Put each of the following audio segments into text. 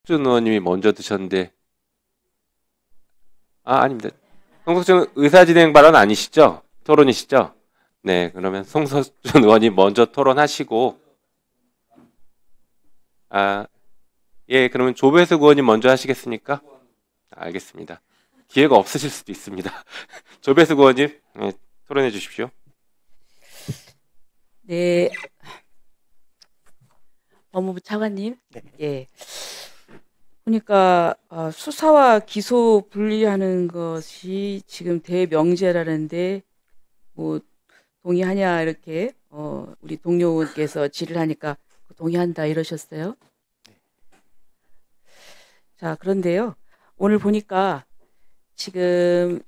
준 의원님이 먼저 드셨는데, 아닙니다. 송석준 의사 진행 발언 아니시죠? 토론이시죠? 네, 그러면 송석준 의원님 먼저 토론하시고, 아, 예, 그러면 조배수 의원님 먼저 하시겠습니까? 알겠습니다. 기회가 없으실 수도 있습니다. 조배수 의원님, 네, 토론해 주십시오. 네, 법무부 차관님. 네. 예. 보니까 수사와 기소 분리하는 것이 지금 대명제라는데 뭐 동의하냐 이렇게 우리 동료 의원께서 질의를 하니까 동의한다 이러셨어요. 자, 그런데요. 오늘 보니까 지금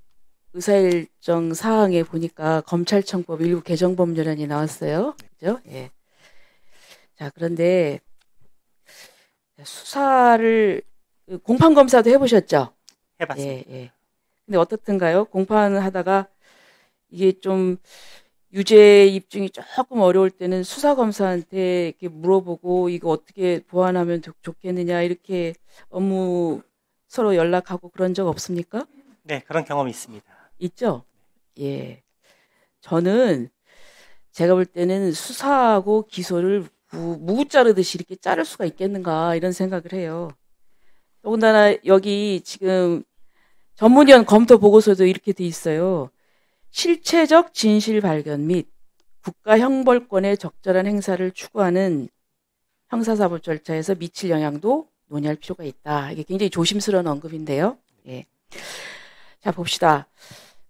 의사일정 사항에 보니까 검찰청법 일부 개정 법률안이 나왔어요. 그죠? 예. 자, 그런데 수사를 공판 검사도 해보셨죠? 해봤습니다. 예. 근데 어떻든가요? 공판을 하다가 이게 좀 유죄 입증이 조금 어려울 때는 수사 검사한테 이렇게 물어보고 이거 어떻게 보완하면 좋겠느냐 이렇게 업무 서로 연락하고 그런 적 없습니까? 네, 그런 경험이 있습니다. 있죠? 예. 저는 제가 볼 때는 수사하고 기소를 무 자르듯이 이렇게 자를 수가 있겠는가 이런 생각을 해요. 더군다나 여기 지금 전문위원 검토 보고서도 이렇게 돼 있어요. 실체적 진실 발견 및 국가 형벌권의 적절한 행사를 추구하는 형사사법 절차에서 미칠 영향도 논의할 필요가 있다. 이게 굉장히 조심스러운 언급인데요. 예. 자, 봅시다.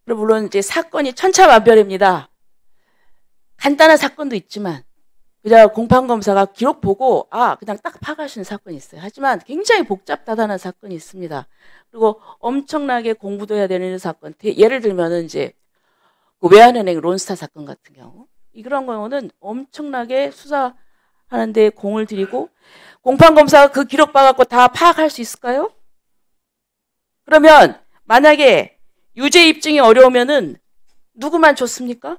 그럼 물론 이제 사건이 천차만별입니다. 간단한 사건도 있지만 그냥 공판검사가 기록 보고 그냥 딱 파악하시는 사건이 있어요. 하지만 굉장히 복잡다단한 사건이 있습니다. 그리고 엄청나게 공부도 해야 되는 사건. 예를 들면은 이제 그 외환은행 론스타 사건 같은 경우 이런 경우는 엄청나게 수사하는데 공을 들이고 공판검사가 그 기록 봐갖고 다 파악할 수 있을까요? 그러면 만약에 유죄 입증이 어려우면은 누구만 줬습니까?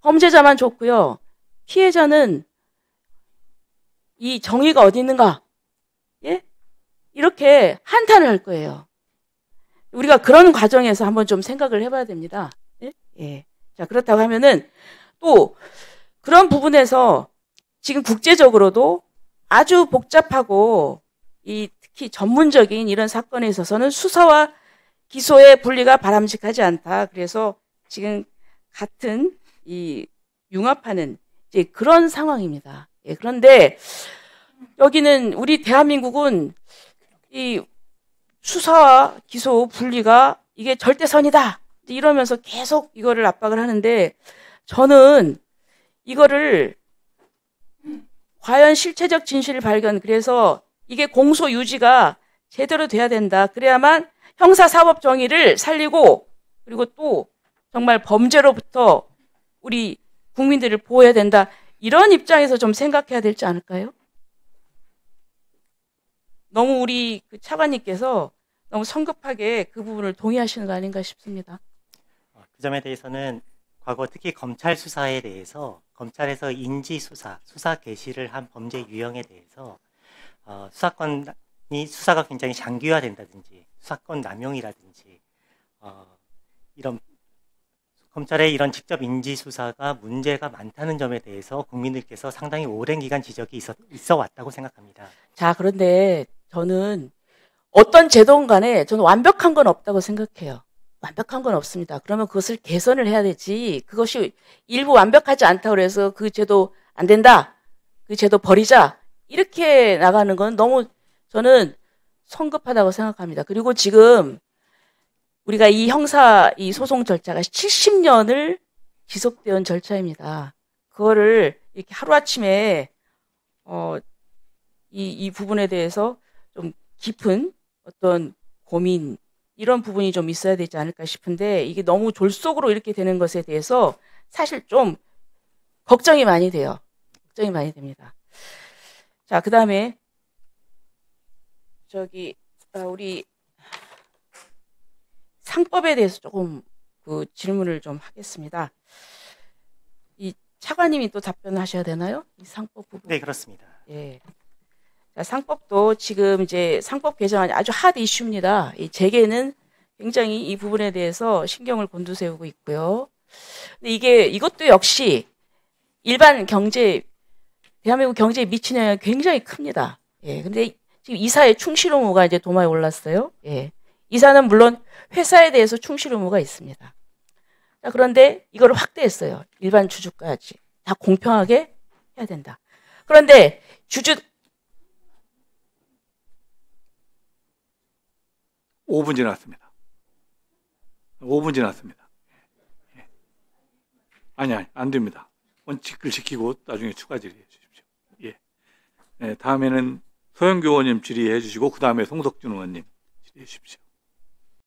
범죄자만 줬고요. 피해자는 이 정의가 어디 있는가? 예? 이렇게 한탄을 할 거예요. 우리가 그런 과정에서 한번 좀 생각을 해봐야 됩니다. 예? 예. 자, 그렇다고 하면은 또 그런 부분에서 지금 국제적으로도 아주 복잡하고 특히 전문적인 이런 사건에 있어서는 수사와 기소의 분리가 바람직하지 않다. 그래서 지금 같은 이 융합하는 이제 그런 상황입니다. 예, 그런데 여기는 우리 대한민국은 이 수사와 기소 분리가 이게 절대선이다. 이러면서 계속 이거를 압박을 하는데 저는 이거를 과연 실체적 진실 발견 그래서 이게 공소 유지가 제대로 돼야 된다. 그래야만 형사사법 정의를 살리고 그리고 또 정말 범죄로부터 우리 국민들을 보호해야 된다. 이런 입장에서 좀 생각해야 되지 않을까요? 너무 우리 그 차관님께서 너무 성급하게 그 부분을 동의하시는 거 아닌가 싶습니다. 그 점에 대해서는 과거 특히 검찰 수사에 대해서 검찰에서 인지 수사 개시를 한 범죄 유형에 대해서 수사가 굉장히 장기화된다든지 수사권 남용이라든지 이런 검찰의 이런 직접 인지 수사가 문제가 많다는 점에 대해서 국민들께서 상당히 오랜 기간 지적이 있어 왔다고 생각합니다. 자, 그런데 저는 어떤 제도인 간에 저는 완벽한 건 없다고 생각해요. 완벽한 건 없습니다. 그러면 그것을 개선을 해야 되지. 그것이 일부 완벽하지 않다고 해서 그 제도 안 된다. 그 제도 버리자. 이렇게 나가는 건 너무 저는 성급하다고 생각합니다. 그리고 지금 우리가 이 소송 절차가 70년을 지속되어 절차입니다. 그거를 이렇게 하루아침에 이 부분에 대해서 좀 깊은 어떤 고민 이런 부분이 좀 있어야 되지 않을까 싶은데 이게 너무 졸속으로 이렇게 되는 것에 대해서 사실 좀 걱정이 많이 돼요. 걱정이 많이 됩니다. 자, 그 다음에 우리 상법에 대해서 조금 그 질문을 좀 하겠습니다. 이 차관님이 또 답변을 하셔야 되나요? 이 상법 부분. 네, 그렇습니다. 예. 자, 상법도 지금 이제 상법 개정안이 아주 핫 이슈입니다. 이 재계는 굉장히 이 부분에 대해서 신경을 곤두세우고 있고요. 근데 이것도 역시 일반 경제, 대한민국 경제에 미치는 영향이 굉장히 큽니다. 예, 근데 지금 이사의 충실 의무가 이제 도마에 올랐어요. 예. 이사는 물론 회사에 대해서 충실 의무가 있습니다. 자, 그런데 이거를 확대했어요. 일반 주주까지. 다 공평하게 해야 된다. 그런데 5분 지났습니다. 5분 지났습니다. 예. 아니, 안 됩니다. 원칙을 지키고 나중에 추가 질의해 주십시오. 예. 네, 다음에는 서영교 의원님 질의해 주시고 그 다음에 송석준 의원님 질의해 주십시오.